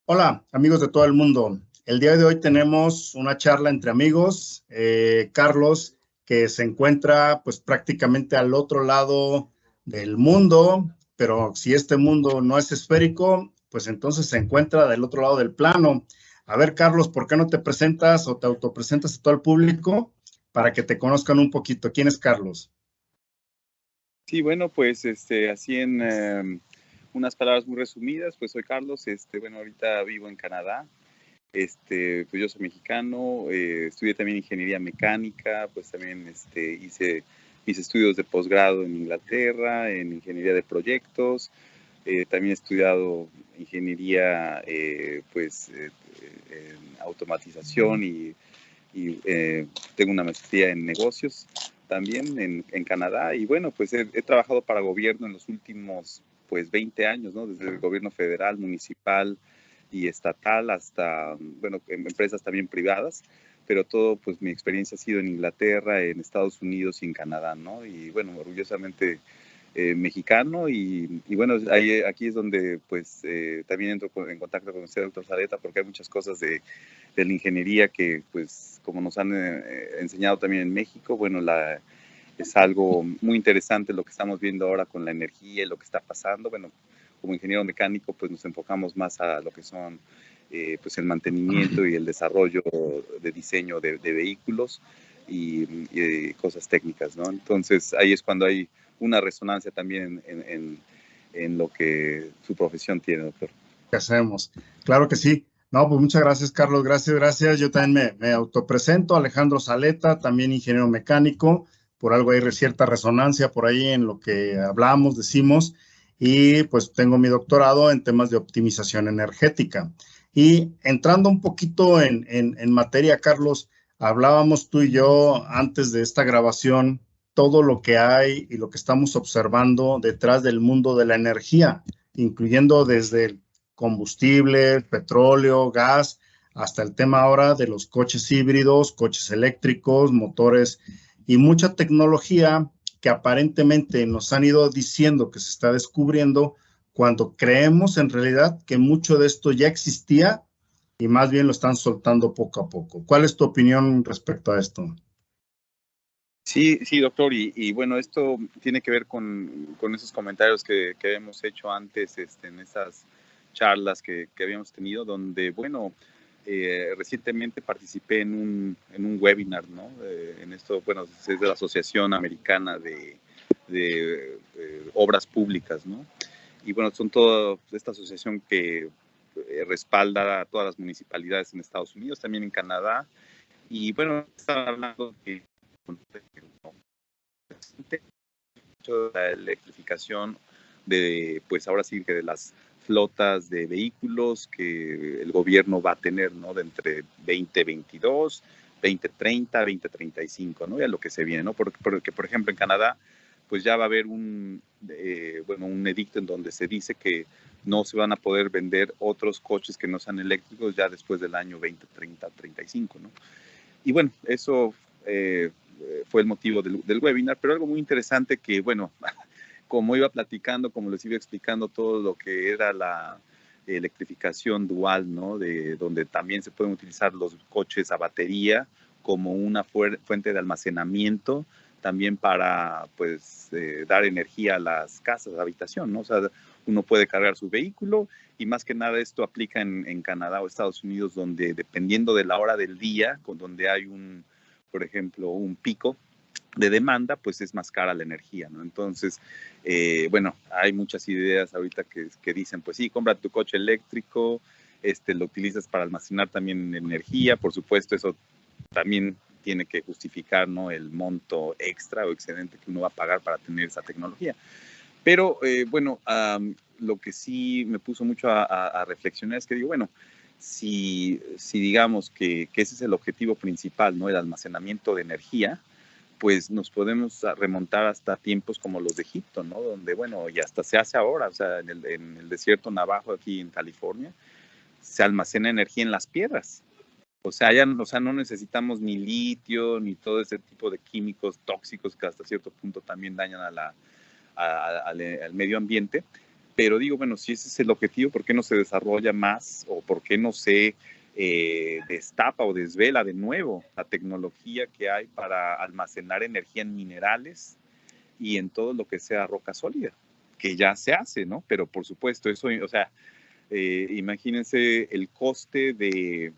Hola, amigos de todo el mundo. El día de hoy tenemos una charla entre amigos. Carlos, que se encuentra pues prácticamente al otro lado del mundo, pero si este mundo no es esférico, pues entonces se encuentra del otro lado del plano. A ver, Carlos, ¿por qué no te presentas o te autopresentas a todo el público para que te conozcan un poquito? ¿Quién es Carlos? Sí, bueno, pues así en unas palabras muy resumidas, pues soy Carlos, bueno, ahorita vivo en Canadá, pues yo soy mexicano, estudié también ingeniería mecánica, pues también hice mis estudios de posgrado en Inglaterra, en ingeniería de proyectos, también he estudiado ingeniería, en automatización y tengo una maestría en negocios también en Canadá y bueno, pues he trabajado para gobierno en los últimos pues 20 años, ¿no? Desde el gobierno federal, municipal y estatal hasta, bueno, en empresas también privadas, pero todo pues mi experiencia ha sido en Inglaterra, en Estados Unidos y en Canadá, ¿no? Y bueno, orgullosamente mexicano y bueno, aquí es donde pues también entro en contacto con usted, doctor Zareta, porque hay muchas cosas de la ingeniería que pues como nos han enseñado también en México, bueno, es algo muy interesante lo que estamos viendo ahora con la energía y lo que está pasando. Bueno, como ingeniero mecánico pues nos enfocamos más a lo que son pues el mantenimiento y el desarrollo de diseño de vehículos y cosas técnicas, ¿no? Entonces ahí es cuando hay una resonancia también en lo que su profesión tiene, doctor. ¿Qué hacemos? Claro que sí. No, pues muchas gracias, Carlos. Gracias, gracias. Yo también me autopresento, Alejandro Saleta, también ingeniero mecánico. Por algo hay cierta resonancia por ahí en lo que hablamos, decimos. Y pues tengo mi doctorado en temas de optimización energética. Y entrando un poquito en materia, Carlos, hablábamos tú y yo antes de esta grabación, todo lo que hay y lo que estamos observando detrás del mundo de la energía, incluyendo desde el combustible, petróleo, gas, hasta el tema ahora de los coches híbridos, coches eléctricos, motores y mucha tecnología que aparentemente nos han ido diciendo que se está descubriendo cuando creemos en realidad que mucho de esto ya existía y más bien lo están soltando poco a poco. ¿Cuál es tu opinión respecto a esto? Sí, sí, doctor, y bueno, esto tiene que ver con esos comentarios que hemos hecho antes en esas charlas que habíamos tenido, donde, bueno, recientemente participé en un webinar, ¿no? En esto, bueno, es de la Asociación Americana de Obras Públicas, ¿no? Y bueno, son toda esta asociación que respalda a todas las municipalidades en Estados Unidos, también en Canadá, y bueno, estaba hablando de la electrificación de, pues ahora sí que de las flotas de vehículos que el gobierno va a tener, ¿no? De entre 2022, 2030, 2035, ¿no? Y a lo que se viene, ¿no? Porque, por ejemplo, en Canadá, pues ya va a haber bueno, un edicto en donde se dice que no se van a poder vender otros coches que no sean eléctricos ya después del año 2030, 35, ¿no? Y bueno, eso fue el motivo del webinar, pero algo muy interesante que, bueno, como iba platicando, como les iba explicando todo lo que era la electrificación dual, ¿no? De donde también se pueden utilizar los coches a batería como una fuente de almacenamiento, también para, pues, dar energía a las casas, a la habitación, ¿no? O sea, uno puede cargar su vehículo y más que nada esto aplica en Canadá o Estados Unidos, donde dependiendo de la hora del día, con donde hay por ejemplo, un pico de demanda, pues es más cara la energía, ¿no? Entonces, bueno, hay muchas ideas ahorita que dicen, pues sí, compra tu coche eléctrico, lo utilizas para almacenar también energía, por supuesto, eso también tiene que justificar, ¿no? El monto extra o excedente que uno va a pagar para tener esa tecnología. Pero bueno, lo que sí me puso mucho a reflexionar es que digo, bueno, si digamos que ese es el objetivo principal, ¿no? El almacenamiento de energía, pues nos podemos remontar hasta tiempos como los de Egipto, ¿no? Donde, bueno, y hasta se hace ahora, o sea, en el desierto Navajo, aquí en California, se almacena energía en las piedras. O sea, o sea, no necesitamos ni litio, ni todo ese tipo de químicos tóxicos que hasta cierto punto también dañan al medio ambiente, Pero digo, bueno, si ese es el objetivo, ¿por qué no se desarrolla más o por qué no se destapa o desvela de nuevo la tecnología que hay para almacenar energía en minerales y en todo lo que sea roca sólida? Que ya se hace, ¿no? Pero por supuesto, eso, o sea, imagínense el coste de,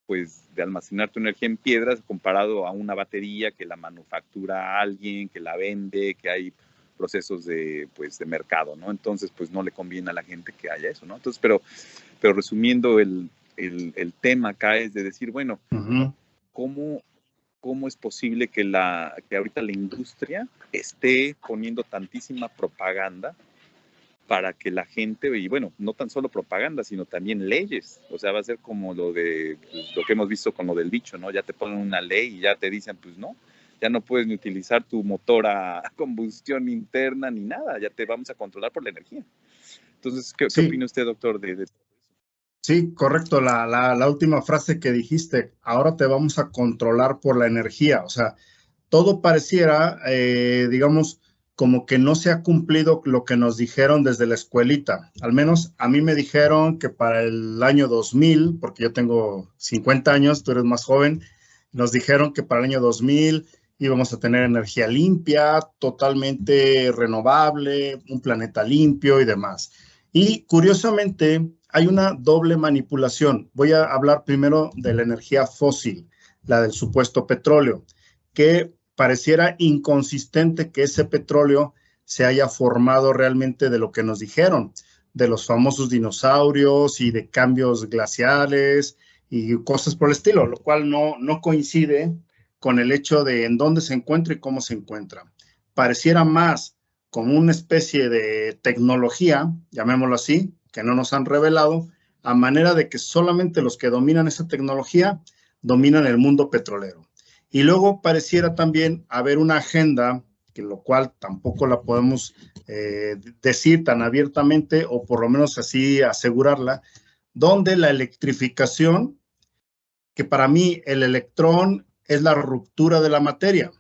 pues, de almacenar tu energía en piedras comparado a una batería que la manufactura alguien, que la vende, que hay procesos de, pues, de mercado, ¿no? Entonces, pues no le conviene a la gente que haya eso, ¿no? Entonces, pero resumiendo el tema acá es de decir, bueno, ¿cómo es posible que ahorita la industria esté poniendo tantísima propaganda para que la gente, y bueno, no tan solo propaganda, sino también leyes? O sea, va a ser como lo que hemos visto con lo del dicho, ¿no? Ya te ponen una ley y ya te dicen, pues no, ya no puedes ni utilizar tu motor a combustión interna ni nada, ya te vamos a controlar por la energía. Entonces, ¿qué opina usted, doctor, de eso? Sí, correcto. La última frase que dijiste, ahora te vamos a controlar por la energía. O sea, todo pareciera, digamos, como que no se ha cumplido lo que nos dijeron desde la escuelita. Al menos a mí me dijeron que para el año 2000, porque yo tengo 50 años, tú eres más joven, nos dijeron que para el año 2000 íbamos a tener energía limpia, totalmente renovable, un planeta limpio y demás. Y curiosamente, hay una doble manipulación. Voy a hablar primero de la energía fósil, la del supuesto petróleo, que pareciera inconsistente que ese petróleo se haya formado realmente de lo que nos dijeron, de los famosos dinosaurios y de cambios glaciales y cosas por el estilo, lo cual no coincide con el hecho de en dónde se encuentra y cómo se encuentra. Pareciera más como una especie de tecnología, llamémoslo así, que no nos han revelado, a manera de que solamente los que dominan esa tecnología dominan el mundo petrolero. Y luego pareciera también haber una agenda, que lo cual tampoco la podemos decir tan abiertamente, o por lo menos así asegurarla, donde la electrificación, que para mí el electrón es la ruptura de la materia.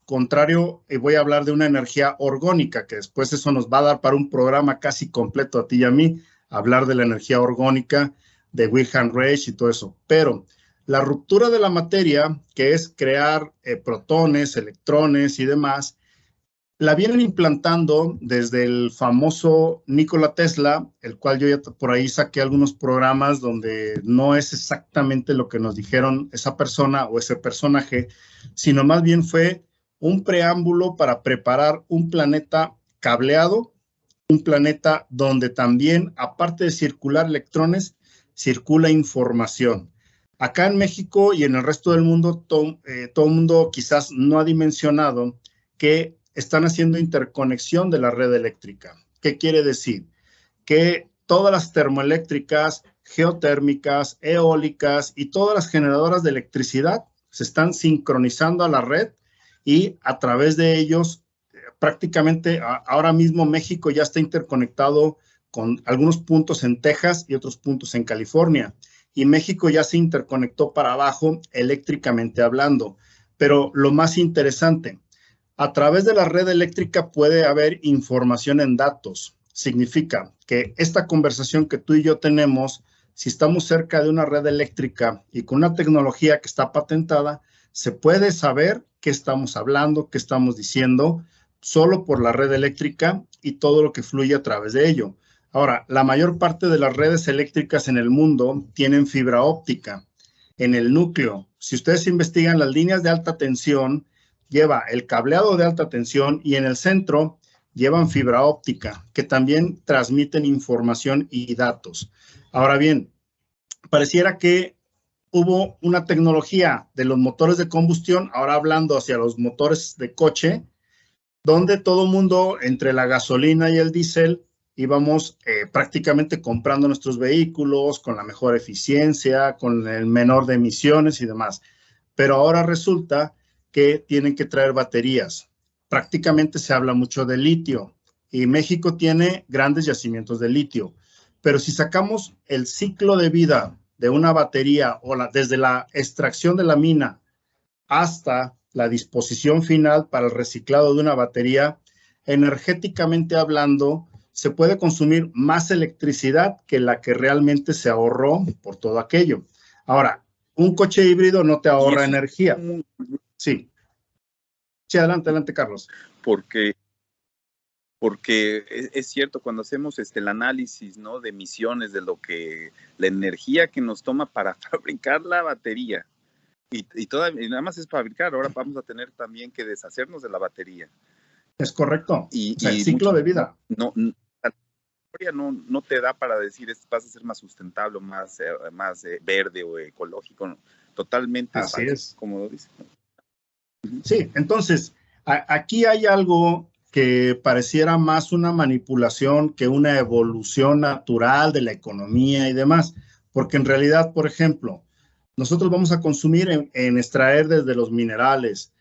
Contrario, voy a hablar de una energía orgónica, que después eso nos va a dar para un programa casi completo a ti y a mí, hablar de la energía orgónica, de Wilhelm Reich y todo eso. Pero la ruptura de la materia, que es crear protones, electrones y demás, la vienen implantando desde el famoso Nikola Tesla, el cual yo ya por ahí saqué algunos programas donde no es exactamente lo que nos dijeron esa persona o ese personaje, sino más bien fue un preámbulo para preparar un planeta cableado, un planeta donde también, aparte de circular electrones, circula información. Acá en México y en el resto del mundo, todo el mundo quizás no ha dimensionado que están haciendo interconexión de la red eléctrica. ¿Qué quiere decir? Que todas las termoeléctricas, geotérmicas, eólicas y todas las generadoras de electricidad se están sincronizando a la red y a través de ellos prácticamente ahora mismo México ya está interconectado con algunos puntos en Texas y otros puntos en California. Y México ya se interconectó para abajo eléctricamente hablando. Pero lo más interesante, a través de la red eléctrica puede haber información en datos. Significa que esta conversación que tú y yo tenemos, si estamos cerca de una red eléctrica y con una tecnología que está patentada, se puede saber qué estamos hablando, qué estamos diciendo, solo por la red eléctrica y todo lo que fluye a través de ello. Ahora, la mayor parte de las redes eléctricas en el mundo tienen fibra óptica en el núcleo. Si ustedes investigan las líneas de alta tensión, lleva el cableado de alta tensión y en el centro llevan fibra óptica, que también transmiten información y datos. Ahora bien, pareciera que hubo una tecnología de los motores de combustión, ahora hablando hacia los motores de coche, donde todo el mundo, entre la gasolina y el diésel, íbamos prácticamente comprando nuestros vehículos con la mejor eficiencia, con el menor de emisiones y demás. Pero ahora resulta que tienen que traer baterías. Prácticamente se habla mucho de litio y México tiene grandes yacimientos de litio. Pero si sacamos el ciclo de vida de una batería o desde la extracción de la mina hasta la disposición final para el reciclado de una batería, energéticamente hablando, se puede consumir más electricidad que la que realmente se ahorró por todo aquello. Ahora, un coche híbrido no te ahorra energía. Sí. Sí, adelante, adelante, Carlos. Porque es cierto, cuando hacemos el análisis, ¿no?, de emisiones, de lo que, la energía que nos toma para fabricar la batería, y nada más es fabricar, ahora vamos a tener también que deshacernos de la batería. Es correcto. O sea, el ciclo de vida. No te da para decir vas a ser más sustentable, más verde o ecológico, ¿no? Totalmente así falso, es, como lo dice. Sí, entonces, aquí hay algo que pareciera más una manipulación que una evolución natural de la economía y demás, porque en realidad, por ejemplo, nosotros vamos a consumir en extraer desde los minerales,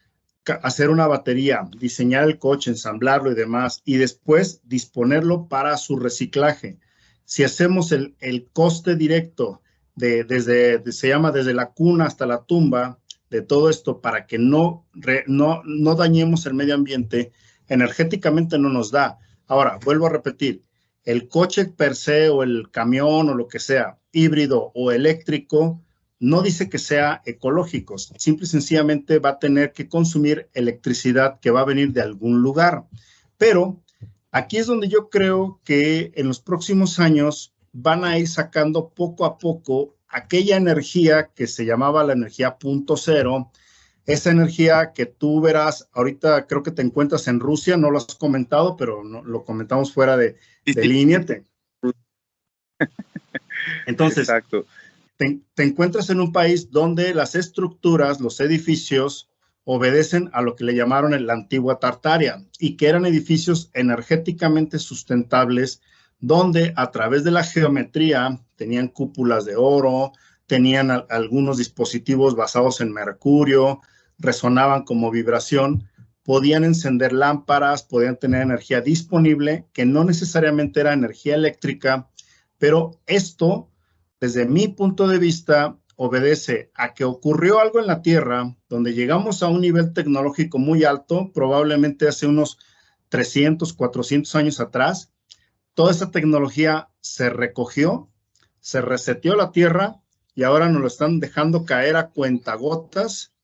hacer una batería, diseñar el coche, ensamblarlo y demás, y después disponerlo para su reciclaje. Si hacemos el coste directo se llama desde la cuna hasta la tumba, de todo esto para que no dañemos el medio ambiente, energéticamente no nos da. Ahora, vuelvo a repetir, el coche per se o el camión o lo que sea, híbrido o eléctrico, no dice que sea ecológico, simple y sencillamente va a tener que consumir electricidad que va a venir de algún lugar. Pero aquí es donde yo creo que en los próximos años van a ir sacando poco a poco aquella energía que se llamaba la energía punto cero, esa energía que tú verás, ahorita creo que te encuentras en Rusia, no lo has comentado, pero no, lo comentamos fuera de línea. Entonces, exacto. Te encuentras en un país donde las estructuras, los edificios, obedecen a lo que le llamaron la antigua Tartaria y que eran edificios energéticamente sustentables, donde a través de la geometría tenían cúpulas de oro, tenían algunos dispositivos basados en mercurio, resonaban como vibración, podían encender lámparas, podían tener energía disponible, que no necesariamente era energía eléctrica, pero esto, desde mi punto de vista, obedece a que ocurrió algo en la Tierra donde llegamos a un nivel tecnológico muy alto, probablemente hace unos 300, 400 años atrás. Toda esa tecnología se recogió, se reseteó la Tierra y ahora nos lo están dejando caer a cuentagotas,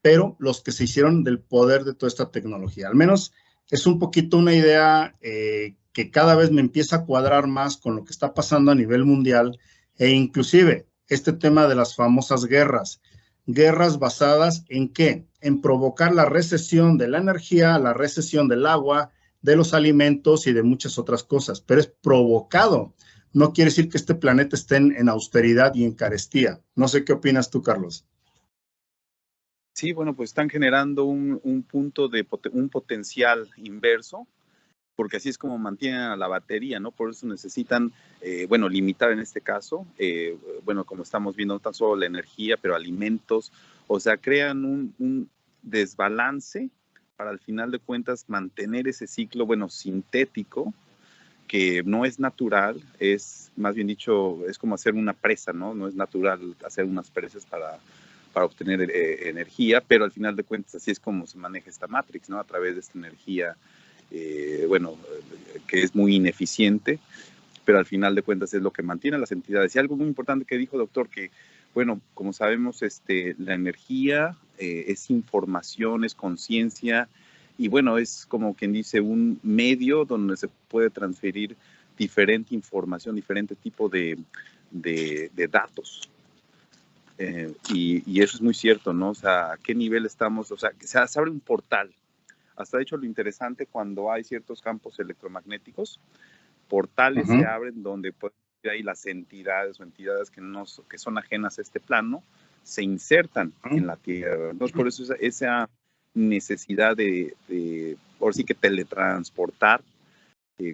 pero los que se hicieron del poder de toda esta tecnología. Al menos es un poquito una idea que cada vez me empieza a cuadrar más con lo que está pasando a nivel mundial e inclusive este tema de las famosas guerras. Guerras basadas en ¿qué? En provocar la recesión de la energía, la recesión del agua, de los alimentos y de muchas otras cosas, pero es provocado. No quiere decir que este planeta esté en austeridad y en carestía. No sé qué opinas tú, Carlos. Sí, bueno, pues están generando un potencial inverso, porque así es como mantienen a la batería, ¿no? Por eso necesitan, limitar en este caso, como estamos viendo, no tan solo la energía, pero alimentos, o sea, crean un desbalance para al final de cuentas mantener ese ciclo, sintético, que no es natural, es más bien dicho, es como hacer una presa, ¿no? No es natural hacer unas presas para obtener energía, pero al final de cuentas así es como se maneja esta Matrix, ¿no? A través de esta energía, que es muy ineficiente, pero al final de cuentas es lo que mantiene a las entidades. Y algo muy importante que dijo, doctor, que, como sabemos, la energía es información, es conciencia, y es como quien dice un medio donde se puede transferir diferente información, diferente tipo de datos. Y eso es muy cierto, ¿no? O sea, ¿a qué nivel estamos? O sea, que se abre un portal. Hasta de hecho lo interesante cuando hay ciertos campos electromagnéticos, portales se abren donde pueden ir ahí las entidades o entidades que son ajenas a este plano, se insertan en la Tierra. Entonces, por eso esa necesidad de por sí que teletransportar,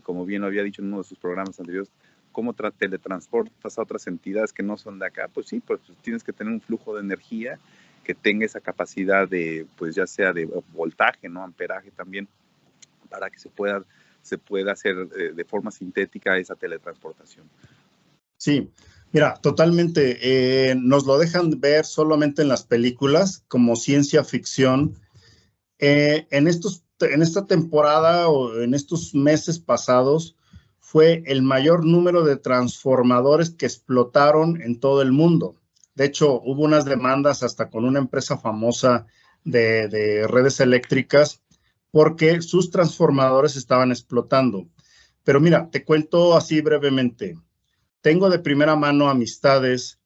como bien lo había dicho en uno de sus programas anteriores, cómo teletransportas a otras entidades que no son de acá, pues sí, pues tienes que tener un flujo de energía que tenga esa capacidad de, pues ya sea de voltaje, ¿no? Amperaje también, para que se pueda hacer de forma sintética esa teletransportación. Sí, mira, totalmente. Nos lo dejan ver solamente en las películas como ciencia ficción. En esta temporada o en estos meses pasados fue el mayor número de transformadores que explotaron en todo el mundo. De hecho, hubo unas demandas hasta con una empresa famosa de redes eléctricas porque sus transformadores estaban explotando. Pero mira, te cuento así brevemente. Tengo de primera mano amistades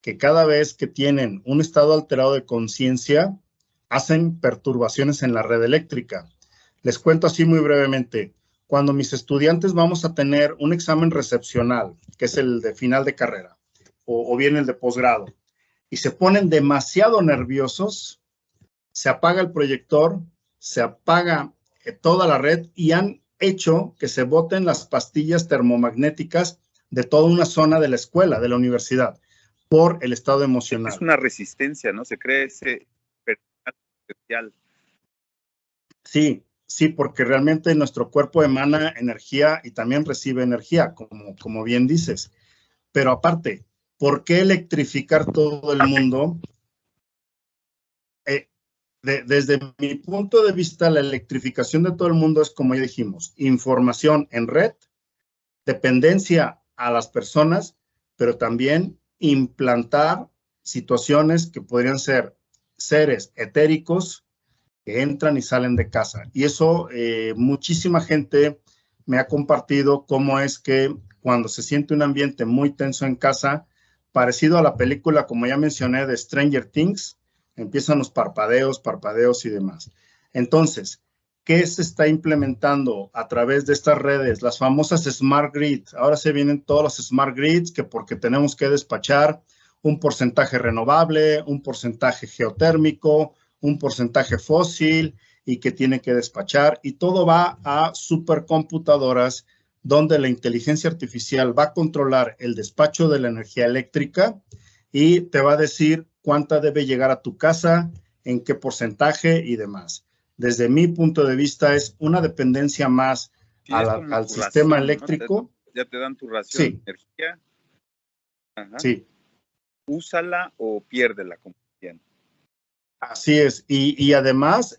que cada vez que tienen un estado alterado de conciencia, hacen perturbaciones en la red eléctrica. Les cuento así muy brevemente. Cuando mis estudiantes vamos a tener un examen recepcional, que es el de final de carrera, o bien el de posgrado, y se ponen demasiado nerviosos, se apaga el proyector, se apaga toda la red y han hecho que se boten las pastillas termomagnéticas de toda una zona de la escuela, de la universidad, por el estado emocional. Es una resistencia, ¿no? Se cree ese especial. Sí, sí, porque realmente nuestro cuerpo emana energía y también recibe energía, como bien dices. Pero aparte, ¿por qué electrificar todo el mundo? Desde mi punto de vista, la electrificación de todo el mundo es, como ya dijimos, información en red, dependencia a las personas, pero también implantar situaciones que podrían ser seres etéricos que entran y salen de casa. Y eso muchísima gente me ha compartido cómo es que cuando se siente un ambiente muy tenso en casa, parecido a la película, como ya mencioné, de Stranger Things, empiezan los parpadeos y demás. Entonces, ¿qué se está implementando a través de estas redes? Las famosas Smart Grid. Ahora se vienen todos los Smart Grids que porque tenemos que despachar un porcentaje renovable, un porcentaje geotérmico, un porcentaje fósil y que tiene que despachar, y todo va a supercomputadoras donde la inteligencia artificial va a controlar el despacho de la energía eléctrica y te va a decir cuánta debe llegar a tu casa, en qué porcentaje y demás. Desde mi punto de vista es una dependencia más Sí, al sistema ración, eléctrico. ¿no? Ya te dan tu ración Sí, de energía. Ajá. sí. Úsala o piérdela, como bien. Así es, y además,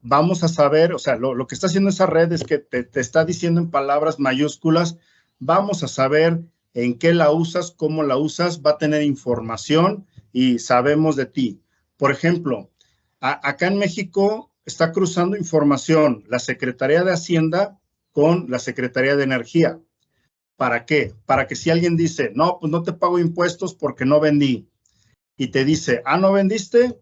vamos a saber, o sea, lo que está haciendo esa red es que te está diciendo en palabras mayúsculas, vamos a saber en qué la usas, cómo la usas, va a tener información y sabemos de ti. Por ejemplo, acá en México está cruzando información la Secretaría de Hacienda con la Secretaría de Energía. ¿Para qué? Para que si alguien dice, no, pues no te pago impuestos porque no vendí, y te dice, ¿no vendiste?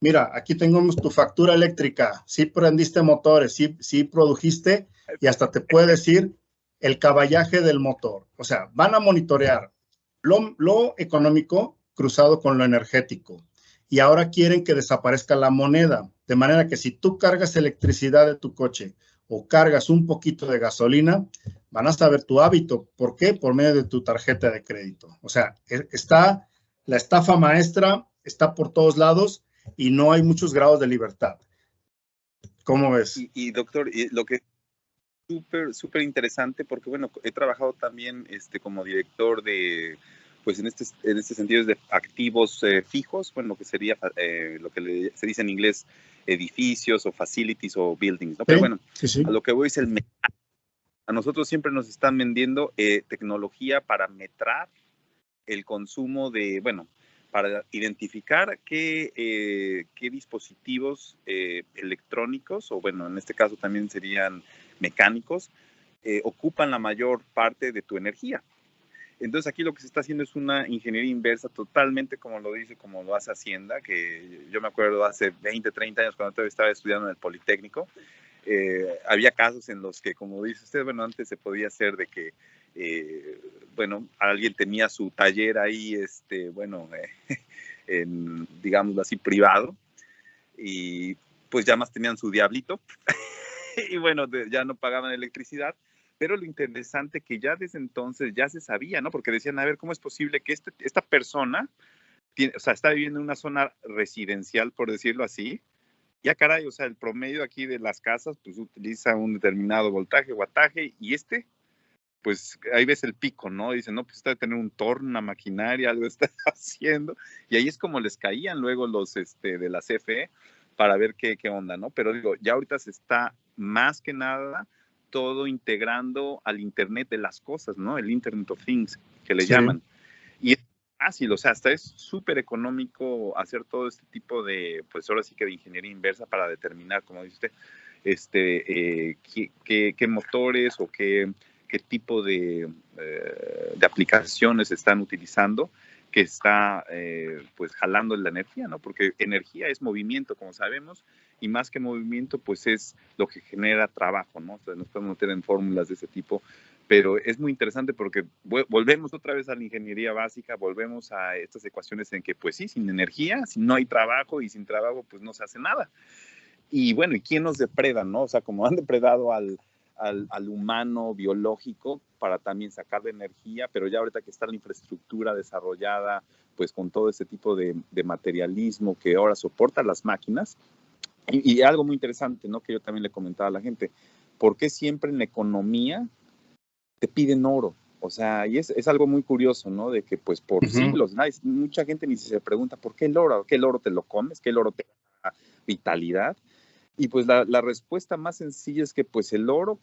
Mira, aquí tenemos tu factura eléctrica, sí prendiste motores, sí produjiste, y hasta te puede decir el caballaje del motor. O sea, van a monitorear lo económico cruzado con lo energético. Y ahora quieren que desaparezca la moneda, de manera que si tú cargas electricidad de tu coche o cargas un poquito de gasolina, van a saber tu hábito. ¿Por qué? Por medio de tu tarjeta de crédito. O sea, está la estafa maestra, está por todos lados y no hay muchos grados de libertad. ¿Cómo ves? Y doctor, lo que es súper interesante, porque bueno, he trabajado también como director de, pues en este sentido es de activos fijos, bueno, lo que sería lo que se dice en inglés edificios o facilities o buildings, ¿no? Pero bueno, sí. a lo que voy es a nosotros siempre nos están vendiendo tecnología para metrar el consumo de, bueno, para identificar qué dispositivos electrónicos, o bueno, en este caso también serían mecánicos, ocupan la mayor parte de tu energía. Entonces aquí lo que se está haciendo es una ingeniería inversa totalmente como lo dice, como lo hace Hacienda, que yo me acuerdo hace 20, 30 años cuando todavía estaba estudiando en el Politécnico, había casos en los que, como dice usted, bueno, antes se podía hacer de que, bueno, alguien tenía su taller ahí, bueno, digámoslo así, privado, y pues ya más tenían su diablito, y bueno, ya no pagaban electricidad, pero lo interesante que ya desde entonces ya se sabía, ¿no? Porque decían, a ver, ¿cómo es posible que esta persona, o sea, está viviendo en una zona residencial, por decirlo así, ya caray, o sea, el promedio aquí de las casas, pues utiliza un determinado voltaje, wattaje, y pues ahí ves el pico, ¿no? Dicen, no, pues está de tener un torno, una maquinaria, algo está haciendo, y ahí es como les caían luego los de la CFE para ver qué onda, ¿no? Pero digo, ya ahorita se está más que nada todo integrando al Internet de las cosas, ¿no? El Internet of Things, que le Sí. llaman. Y es fácil, o sea, hasta es súper económico hacer todo este tipo de, pues ahora sí que de ingeniería inversa para determinar, como dice usted, qué motores o qué tipo de aplicaciones están utilizando que está pues jalando la energía, ¿no? Porque energía es movimiento, como sabemos, y más que movimiento, pues es lo que genera trabajo, ¿no? O sea, nos podemos meter en fórmulas de ese tipo, pero es muy interesante porque volvemos otra vez a la ingeniería básica, volvemos a estas ecuaciones en que, pues sí, sin energía, si no hay trabajo, y sin trabajo, pues no se hace nada. Y bueno, ¿y quién nos depreda, no? O sea, como han depredado al humano biológico para también sacar de energía, pero ya ahorita que está la infraestructura desarrollada, pues con todo ese tipo de materialismo que ahora soporta las máquinas. Y algo muy interesante, ¿no? Que yo también le comentaba a la gente, ¿por qué siempre en la economía te piden oro? O sea, y es algo muy curioso, ¿no? De que pues por siglos, mucha gente ni se pregunta, ¿por qué el oro? ¿Qué el oro te lo comes? ¿Qué el oro te da vitalidad? Y pues la respuesta más sencilla es que pues el oro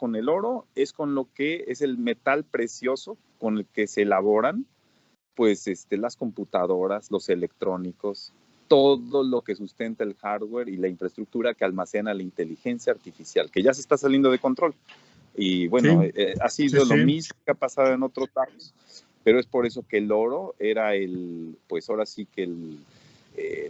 es con lo que es el metal precioso con el que se elaboran pues las computadoras, los electrónicos, todo lo que sustenta el hardware y la infraestructura que almacena la inteligencia artificial, que ya se está saliendo de control. Y bueno, Sí. ha sido lo mismo que ha pasado en otros lados, pero es por eso que el oro era pues ahora sí que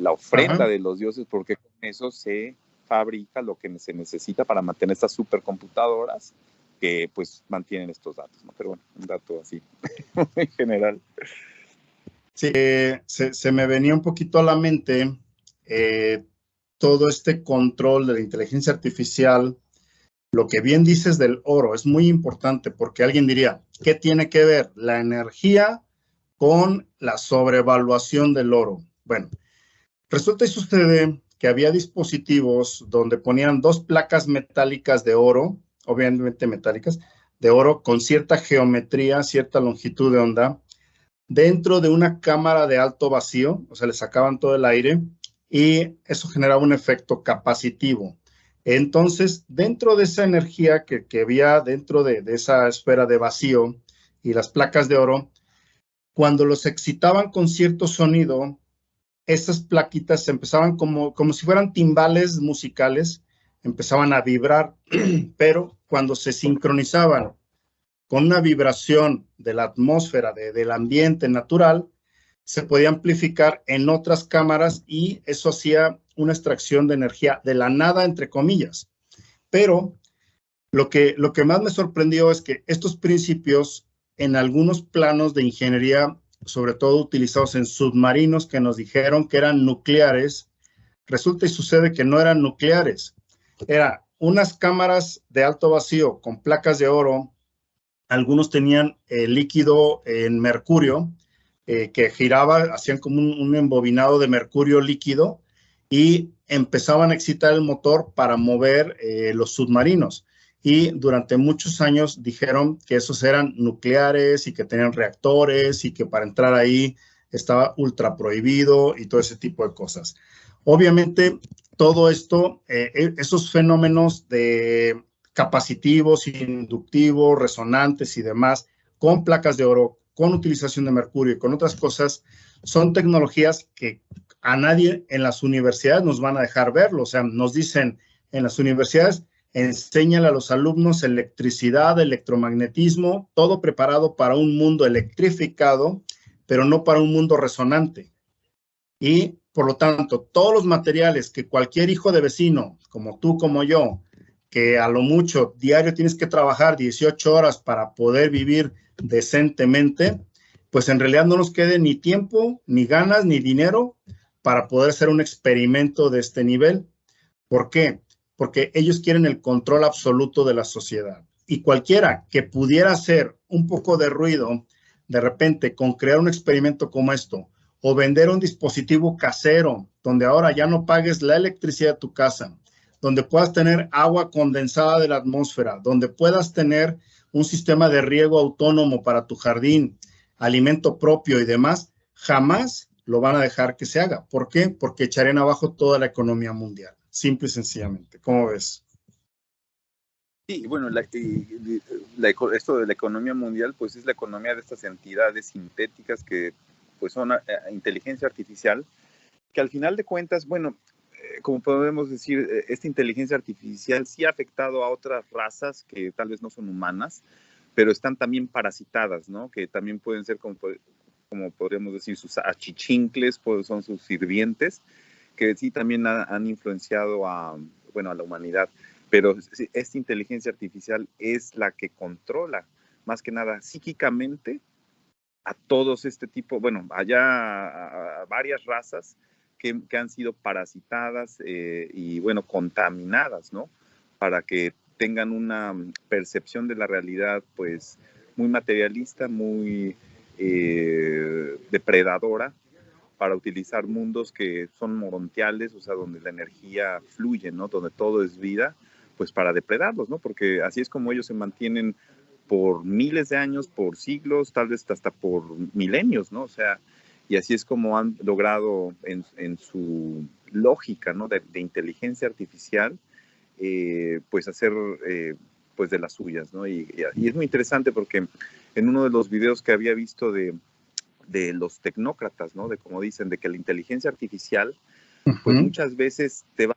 la ofrenda de los dioses, porque con eso se fabrica lo que se necesita para mantener estas supercomputadoras que pues mantienen estos datos, ¿no? Pero bueno, un dato así en general. Sí, se me venía un poquito a la mente todo este control de la inteligencia artificial. Lo que bien dices del oro es muy importante porque alguien diría, ¿qué tiene que ver la energía con la sobrevaluación del oro? Bueno, resulta y sucede que había dispositivos donde ponían dos placas metálicas de oro, obviamente metálicas, de oro con cierta geometría, cierta longitud de onda, dentro de una cámara de alto vacío, o sea, le sacaban todo el aire y eso generaba un efecto capacitivo. Entonces, dentro de esa energía que había dentro de esa esfera de vacío y las placas de oro, cuando los excitaban con cierto sonido, esas plaquitas se empezaban como si fueran timbales musicales, empezaban a vibrar, pero cuando se sincronizaban con una vibración de la atmósfera, del ambiente natural, se podía amplificar en otras cámaras y eso hacía una extracción de energía de la nada, entre comillas. Pero lo que más me sorprendió es que estos principios en algunos planos de ingeniería, sobre todo utilizados en submarinos que nos dijeron que eran nucleares, resulta y sucede que no eran nucleares. Eran unas cámaras de alto vacío con placas de oro. Algunos tenían líquido en mercurio que giraba, hacían como un embobinado de mercurio líquido y empezaban a excitar el motor para mover los submarinos. Y durante muchos años dijeron que esos eran nucleares y que tenían reactores y que para entrar ahí estaba ultra prohibido y todo ese tipo de cosas. Obviamente, todo esto, esos fenómenos de capacitivos, inductivos, resonantes y demás, con placas de oro, con utilización de mercurio y con otras cosas, son tecnologías que a nadie en las universidades nos van a dejar verlo. O sea, nos dicen en las universidades, enséñale a los alumnos electricidad, electromagnetismo, todo preparado para un mundo electrificado, pero no para un mundo resonante. Y por lo tanto, todos los materiales que cualquier hijo de vecino, como tú, como yo, que a lo mucho diario tienes que trabajar 18 horas para poder vivir decentemente, pues en realidad no nos quede ni tiempo, ni ganas, ni dinero para poder hacer un experimento de este nivel. ¿Por qué? Porque ellos quieren el control absoluto de la sociedad. Y cualquiera que pudiera hacer un poco de ruido, de repente, con crear un experimento como esto, o vender un dispositivo casero, donde ahora ya no pagues la electricidad de tu casa, donde puedas tener agua condensada de la atmósfera, donde puedas tener un sistema de riego autónomo para tu jardín, alimento propio y demás, jamás lo van a dejar que se haga. ¿Por qué? Porque echarían abajo toda la economía mundial, simple y sencillamente. ¿Cómo ves? Sí, bueno, esto de la economía mundial, pues es la economía de estas entidades sintéticas que pues son inteligencia artificial, que al final de cuentas, bueno, como podemos decir, esta inteligencia artificial sí ha afectado a otras razas que tal vez no son humanas, pero están también parasitadas, ¿no? Que también pueden ser, como podríamos decir, sus achichincles, pues son sus sirvientes, que sí también han influenciado bueno, a la humanidad. Pero esta inteligencia artificial es la que controla, más que nada, psíquicamente, a todos este tipo, bueno, allá a varias razas que han sido parasitadas y, bueno, contaminadas, ¿no? Para que tengan una percepción de la realidad, pues, muy materialista, muy depredadora, para utilizar mundos que son morontiales, o sea, donde la energía fluye, ¿no? Donde todo es vida, pues para depredarlos, ¿no? Porque así es como ellos se mantienen por miles de años, por siglos, tal vez hasta por milenios, ¿no? O sea, y así es como han logrado en su lógica, ¿no? De inteligencia artificial, pues hacer, pues de las suyas, ¿no? Y es muy interesante porque en uno de los videos que había visto de los tecnócratas, ¿no? De como dicen, de que la inteligencia artificial, pues muchas veces te va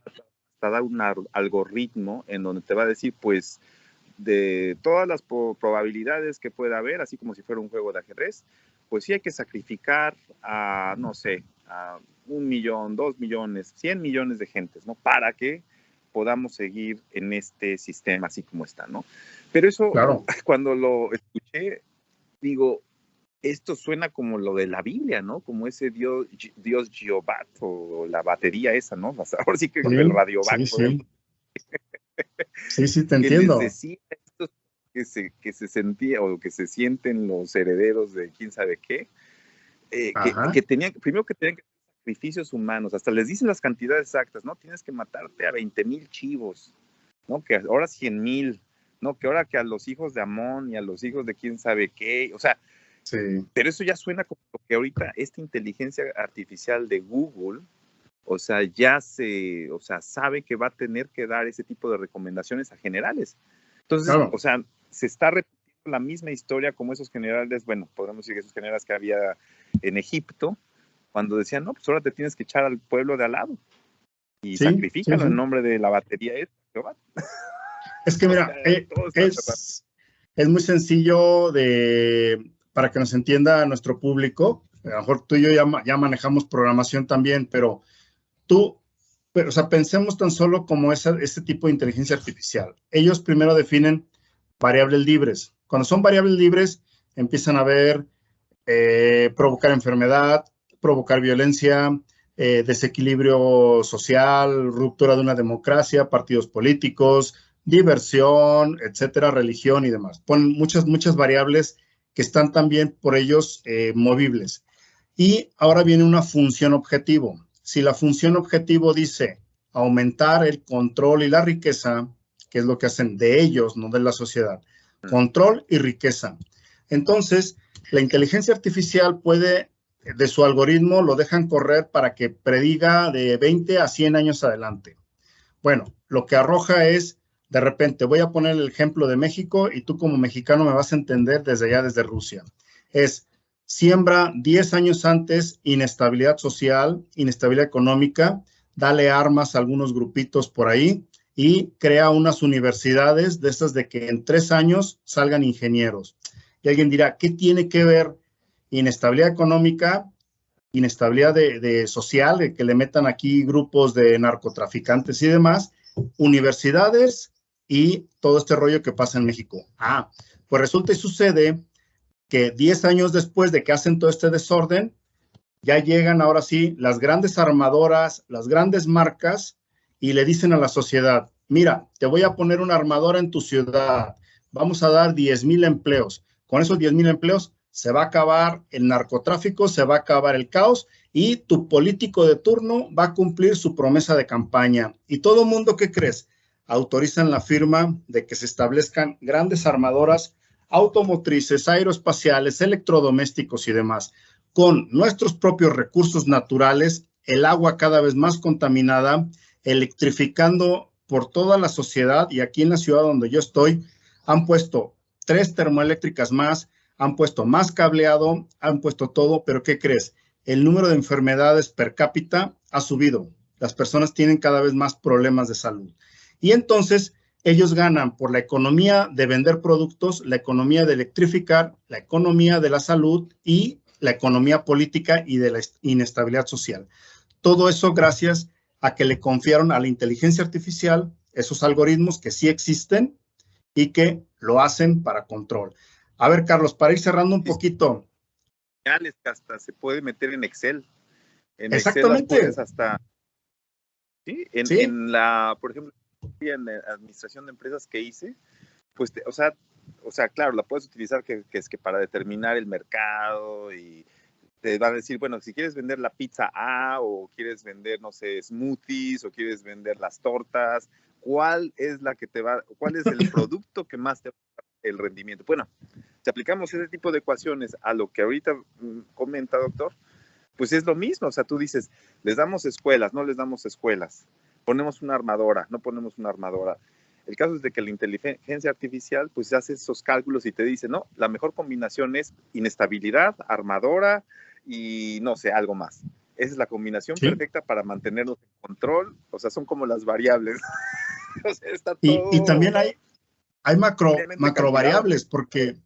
a dar un algoritmo en donde te va a decir, pues, de todas las probabilidades que pueda haber, así como si fuera un juego de ajedrez, pues sí hay que sacrificar a, no sé, a 1 millón, 2 millones, 100 millones de gentes, ¿no? Para que podamos seguir en este sistema así como está, ¿no? Pero eso, Claro. Cuando lo escuché, digo, esto suena como lo de la Biblia, ¿no? Como ese Dios Jehová o la batería esa, ¿no? Ahora sí que el radiovac, sí. Sí, te que les entiendo. decía esto que se sentía o que se sienten los herederos de quién sabe qué, que tenían, primero que tenían que hacer sacrificios humanos, hasta les dicen las cantidades exactas, ¿no? Tienes que matarte a 20,000 chivos, ¿no? Que ahora 100,000, ¿no? Que ahora que a los hijos de Amón y a los hijos de quién sabe qué, o sea, Sí. Pero eso ya suena como que ahorita esta inteligencia artificial de Google, o sea, sabe que va a tener que dar ese tipo de recomendaciones a generales. Entonces, Claro. o sea, se está repitiendo la misma historia como esos generales, bueno, podemos decir que esos generales que había en Egipto, cuando decían, no, pues ahora te tienes que echar al pueblo de al lado y sacrifícalo en nombre de la batería esta. Es que mira, es muy sencillo para que nos entienda nuestro público. A lo mejor tú y yo ya manejamos programación también, pero o sea, pensemos tan solo como este tipo de inteligencia artificial. Ellos primero definen variables libres. Cuando son variables libres, empiezan a ver provocar enfermedad, provocar violencia, desequilibrio social, ruptura de una democracia, partidos políticos, diversión, etcétera, religión y demás. Ponen muchas variables que están también por ellos movibles. Y ahora viene una función objetivo. Si la función objetivo dice aumentar el control y la riqueza, que es lo que hacen de ellos, no de la sociedad, control y riqueza. Entonces, la inteligencia artificial puede, de su algoritmo, lo dejan correr para que prediga de 20 a 100 años adelante. Bueno, lo que arroja es, de repente, voy a poner el ejemplo de México y tú como mexicano me vas a entender desde allá, desde Rusia. Es, siembra 10 años antes inestabilidad social, inestabilidad económica, dale armas a algunos grupitos por ahí y crea unas universidades de estas de que en 3 años salgan ingenieros. Y alguien dirá, ¿qué tiene que ver inestabilidad económica, inestabilidad de social, de que le metan aquí grupos de narcotraficantes y demás, universidades y todo este rollo que pasa en México? Pues resulta y sucede que 10 años después de que hacen todo este desorden, ya llegan ahora sí las grandes armadoras, las grandes marcas y le dicen a la sociedad, mira, te voy a poner una armadora en tu ciudad, vamos a dar 10,000 empleos. Con esos 10,000 empleos se va a acabar el narcotráfico, se va a acabar el caos y tu político de turno va a cumplir su promesa de campaña. Y todo el mundo, ¿qué crees? Autorizan la firma de que se establezcan grandes armadoras automotrices, aeroespaciales, electrodomésticos y demás, con nuestros propios recursos naturales, el agua cada vez más contaminada, electrificando por toda la sociedad, y aquí en la ciudad donde yo estoy, han puesto 3 termoeléctricas más, han puesto más cableado, han puesto todo, pero ¿qué crees? El número de enfermedades per cápita ha subido. Las personas tienen cada vez más problemas de salud. Y entonces ellos ganan por la economía de vender productos, la economía de electrificar, la economía de la salud y la economía política y de la inestabilidad social. Todo eso gracias a que le confiaron a la inteligencia artificial esos algoritmos que sí existen y que lo hacen para control. A ver, Carlos, para ir cerrando un poquito. Que hasta se puede meter en Excel. En Excel las Exactamente. pones hasta, ¿sí? ¿Sí? En la, por ejemplo, en la administración de empresas que hice, pues, o sea, claro, la puedes utilizar que es que para determinar el mercado y te van a decir, bueno, si quieres vender la pizza A o quieres vender, no sé, smoothies o quieres vender las tortas, ¿cuál es el producto que más te va a dar el rendimiento? Bueno, si aplicamos ese tipo de ecuaciones a lo que ahorita comenta, doctor, pues es lo mismo. O sea, tú dices, les damos escuelas, no les damos escuelas, ponemos una armadora, no ponemos una armadora. El caso es de que la inteligencia artificial pues hace esos cálculos y te dice, no, la mejor combinación es inestabilidad, armadora y no sé, algo más. Esa es la combinación perfecta para mantenernos en control. O sea, son como las variables. O sea, está todo... Y también hay macro variables, porque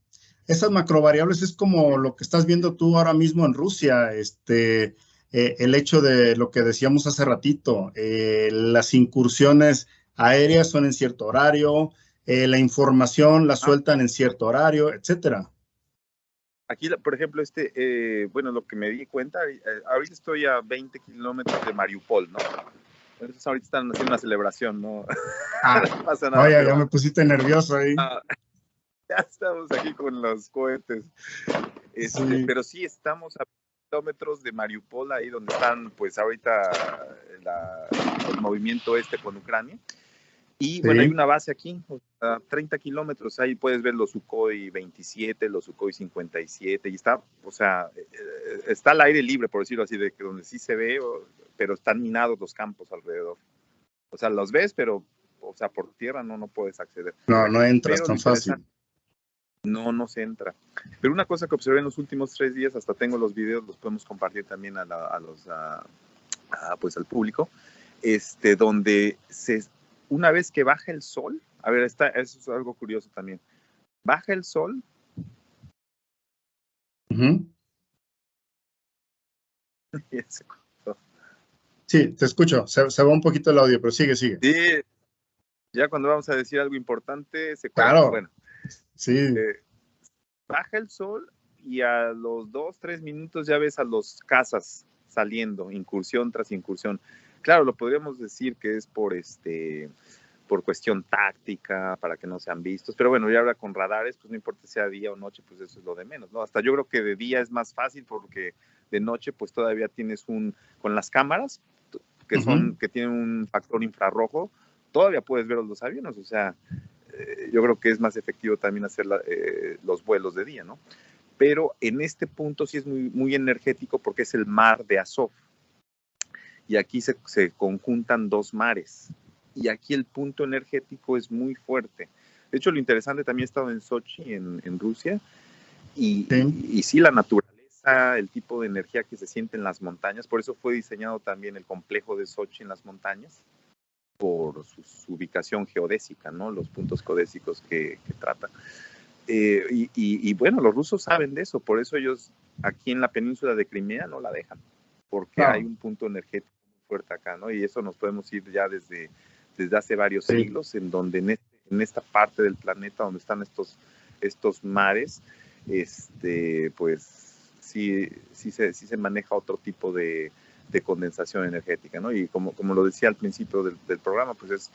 esas macro variables es como lo que estás viendo tú ahora mismo en Rusia, el hecho de lo que decíamos hace ratito, las incursiones aéreas son en cierto horario, la información la sueltan en cierto horario, etcétera. Aquí, por ejemplo, bueno, lo que me di cuenta, ahorita estoy a 20 kilómetros de Mariupol, ¿no? Entonces ahorita están haciendo una celebración, ¿no? No pasa nada. Oye, ya me pusiste nervioso ahí. Ya estamos aquí con los cohetes. Sí. Pero sí, estamos a kilómetros de Mariupol, ahí donde están, pues ahorita el movimiento con Ucrania. Y bueno, hay una base aquí, a 30 kilómetros, ahí puedes ver los Sukhoi 27, los Sukhoi 57, y está, o sea, está al aire libre, por decirlo así, de que donde sí se ve, pero están minados los campos alrededor. O sea, los ves, pero, o sea, por tierra no puedes acceder. No entras tan fácil. No se entra. Pero una cosa que observé en los últimos 3 días, hasta tengo los videos, los podemos compartir también pues al público, donde una vez que baja el sol, a ver, eso es algo curioso también. Baja el sol. Sí, te escucho. Se va un poquito el audio, pero sigue. Sí, ya cuando vamos a decir algo importante, se corta. Claro. Bueno, sí. Baja el sol y a los 2-3 minutos ya ves a los cazas saliendo, incursión tras incursión. Claro, lo podríamos decir que es por cuestión táctica, para que no sean vistos, pero bueno, ya ahora con radares, pues no importa si sea día o noche, pues eso es lo de menos, ¿no? Hasta yo creo que de día es más fácil porque de noche pues todavía tienes con las cámaras que tienen un factor infrarrojo, todavía puedes ver los aviones, o sea, yo creo que es más efectivo también hacer los vuelos de día, ¿no? Pero en este punto sí es muy, muy energético porque es el mar de Azov. Y aquí se conjuntan 2 mares. Y aquí el punto energético es muy fuerte. De hecho, lo interesante, también he estado en Sochi, en Rusia, y sí, la naturaleza, el tipo de energía que se siente en las montañas, por eso fue diseñado también el complejo de Sochi en las montañas, por su ubicación geodésica, ¿no? Los puntos geodésicos que trata. Y bueno, los rusos saben de eso, por eso ellos aquí en la península de Crimea no la dejan, porque hay un punto energético muy fuerte acá, ¿no? Y eso nos podemos ir ya desde hace varios siglos, en donde en esta parte del planeta donde están estos mares, pues sí se maneja otro tipo de condensación energética, ¿no? Y como lo decía al principio del programa, pues es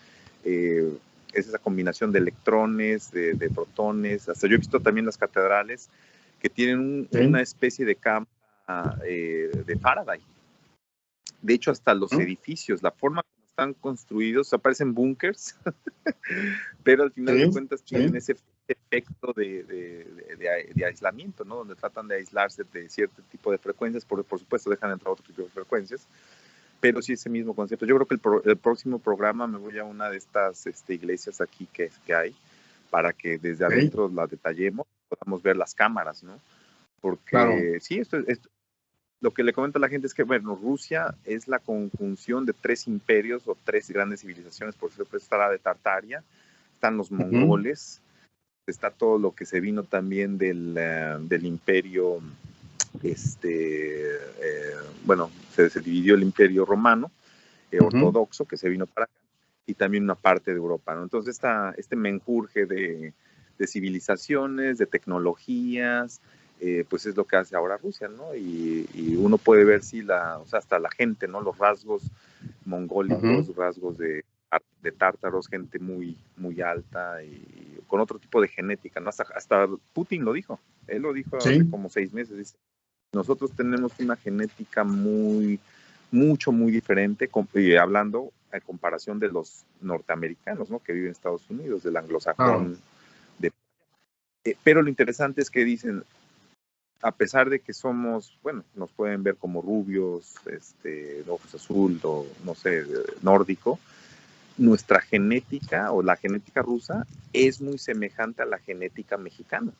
esa combinación de electrones, de protones. Hasta yo he visto también las catedrales que tienen una especie de cámara de Faraday. De hecho, hasta los edificios, la forma como están construidos, aparecen búnkers, pero al final de cuentas tienen ese efecto de aislamiento, ¿no? Donde tratan de aislarse de cierto tipo de frecuencias, por supuesto dejan entrar otro tipo de frecuencias, pero sí ese mismo concepto. Yo creo que el próximo programa me voy a una de estas iglesias aquí que hay, para que desde adentro la detallemos, podamos ver las cámaras, ¿no? Porque sí, esto lo que le comento a la gente es que, bueno, Rusia es la conjunción de 3 imperios o 3 grandes civilizaciones. Por ejemplo, está la de Tartaria, están los mongoles, está todo lo que se vino también del imperio, bueno, se dividió el imperio romano, ortodoxo, que se vino para acá, y también una parte de Europa, ¿no? Entonces, este menjurje de civilizaciones, de tecnologías, pues es lo que hace ahora Rusia, ¿no? Y uno puede ver, sí, o sea, hasta la gente, ¿no? Los rasgos mongólicos, rasgos de tártaros, gente muy, muy alta y con otro tipo de genética, ¿no? Hasta Putin lo dijo. Él lo dijo hace como 6 meses. Dice, nosotros tenemos una genética muy diferente, hablando en comparación de los norteamericanos, ¿no? Que viven en Estados Unidos, del anglosajón. Pero lo interesante es que dicen, a pesar de que somos, bueno, nos pueden ver como rubios, ojos azul o no sé, nórdico, nuestra genética o la genética rusa es muy semejante a la genética mexicana.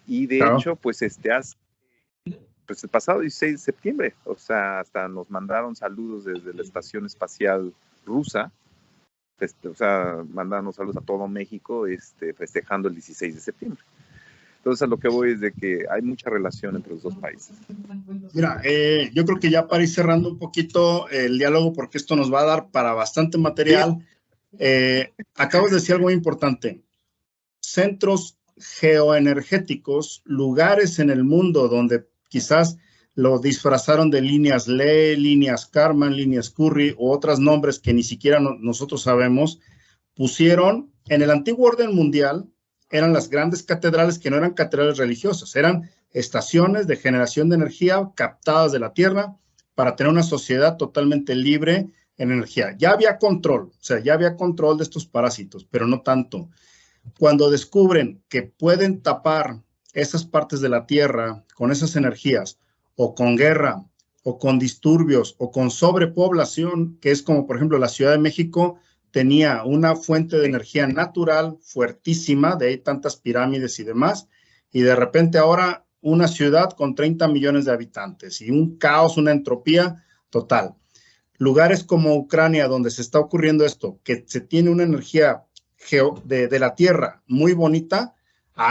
Y de hecho, pues el pasado 16 de septiembre, o sea, hasta nos mandaron saludos desde la Estación Espacial Rusa, o sea, mandaron saludos a todo México, festejando el 16 de septiembre. Entonces, a lo que voy es de que hay mucha relación entre los dos países. Mira, yo creo que ya para ir cerrando un poquito el diálogo, porque esto nos va a dar para bastante material, acabas de decir algo muy importante. Centros geoenergéticos, lugares en el mundo donde quizás lo disfrazaron de líneas Lee, líneas Karman, líneas Curry o otros nombres que ni siquiera nosotros sabemos, pusieron en el antiguo orden mundial, eran las grandes catedrales que no eran catedrales religiosas, eran estaciones de generación de energía captadas de la tierra para tener una sociedad totalmente libre en energía. Ya había control, o sea, ya había control de estos parásitos, pero no tanto. Cuando descubren que pueden tapar esas partes de la tierra con esas energías, o con guerra, o con disturbios, o con sobrepoblación, que es como, por ejemplo, la Ciudad de México tenía una fuente de energía natural fuertísima, de ahí tantas pirámides y demás, y de repente ahora una ciudad con 30 millones de habitantes y un caos, una entropía total. Lugares como Ucrania, donde se está ocurriendo esto, que se tiene una energía de la tierra muy bonita,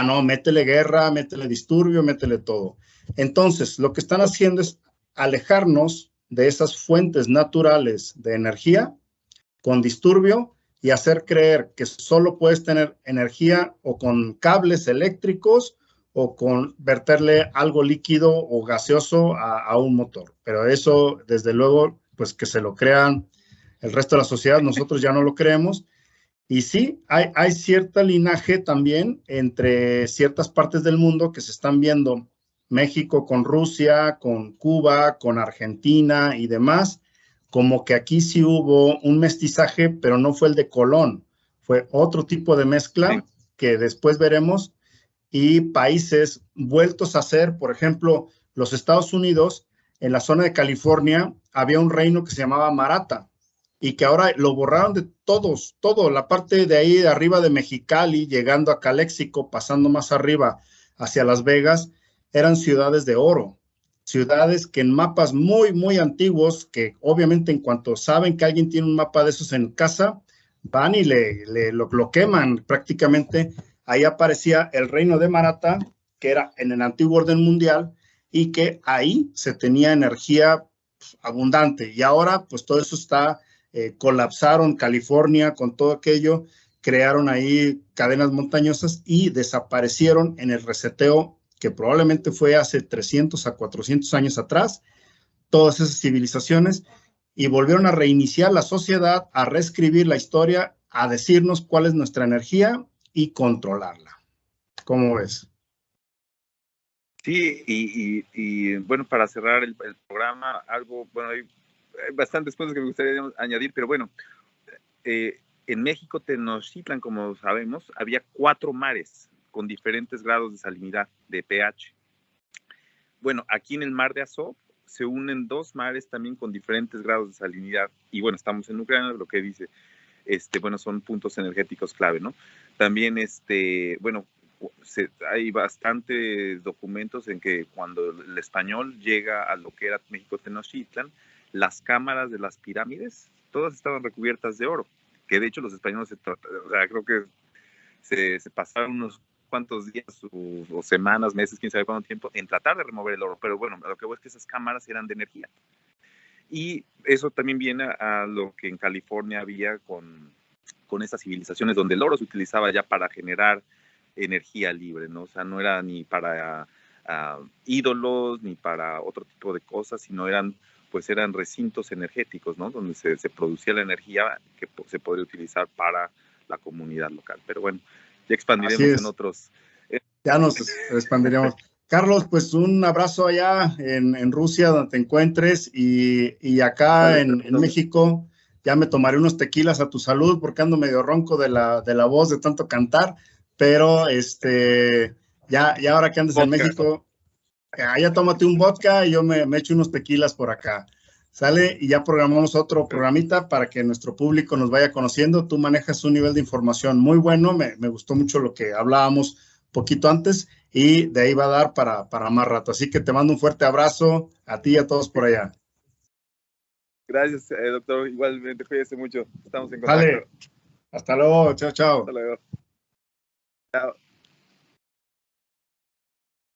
no, métele guerra, métele disturbio, métele todo. Entonces, lo que están haciendo es alejarnos de esas fuentes naturales de energía con disturbio y hacer creer que solo puedes tener energía o con cables eléctricos o con verterle algo líquido o gaseoso a un motor. Pero eso, desde luego, pues que se lo crean el resto de la sociedad, nosotros ya no lo creemos. Y sí, hay cierto linaje también entre ciertas partes del mundo que se están viendo, México con Rusia, con Cuba, con Argentina y demás, como que aquí sí hubo un mestizaje, pero no fue el de Colón, fue otro tipo de mezcla que después veremos, y países vueltos a ser, por ejemplo, los Estados Unidos, en la zona de California, había un reino que se llamaba Maratha, y que ahora lo borraron de todo, la parte de ahí de arriba de Mexicali, llegando a Caléxico, pasando más arriba hacia Las Vegas, eran ciudades de oro, ciudades que en mapas muy, muy antiguos, que obviamente en cuanto saben que alguien tiene un mapa de esos en casa, van y lo queman prácticamente. Ahí aparecía el reino de Maratha, que era en el antiguo orden mundial, y que ahí se tenía energía abundante. Y ahora, pues todo eso está colapsaron California con todo aquello, crearon ahí cadenas montañosas y desaparecieron en el reseteo que probablemente fue hace 300 a 400 años atrás, todas esas civilizaciones, y volvieron a reiniciar la sociedad, a reescribir la historia, a decirnos cuál es nuestra energía y controlarla. ¿Cómo ves? Sí, y bueno, para cerrar el programa, algo, bueno, hay bastantes cosas que me gustaría añadir, pero bueno, en México, Tenochtitlan, como sabemos, había 4 mares con diferentes grados de salinidad, de pH. Bueno, aquí en el mar de Azov se unen dos mares también con diferentes grados de salinidad. Y bueno, estamos en Ucrania, lo que dice, bueno, son puntos energéticos clave, ¿no? También, bueno, hay bastantes documentos en que cuando el español llega a lo que era México Tenochtitlan, las cámaras de las pirámides, todas estaban recubiertas de oro, que de hecho los españoles, o sea, creo que se pasaron unos cuantos días o semanas, meses, quién sabe cuánto tiempo, en tratar de remover el oro, pero bueno, lo que voy es que esas cámaras eran de energía. Y eso también viene a lo que en California había con esas civilizaciones donde el oro se utilizaba ya para generar energía libre, ¿no? O sea, no era ni para ídolos ni para otro tipo de cosas, sino eran recintos energéticos, ¿no? Donde se producía la energía que se podría utilizar para la comunidad local. Pero bueno, ya expandiremos en otros. Ya nos expandiremos. Carlos, pues un abrazo allá en Rusia, donde te encuentres, y acá en México ya me tomaré unos tequilas a tu salud, porque ando medio ronco de la voz de tanto cantar, pero ya ahora que andes en México, ya tómate un vodka y yo me echo unos tequilas por acá. ¿Sale? Y ya programamos otro programita para que nuestro público nos vaya conociendo. Tú manejas un nivel de información muy bueno, me gustó mucho lo que hablábamos poquito antes y de ahí va a dar para más rato. Así que te mando un fuerte abrazo a ti y a todos por allá. Gracias, doctor. Igualmente, cuídese mucho. Estamos en contacto. Vale. Hasta luego. Chao, chao. Hasta luego. Chao.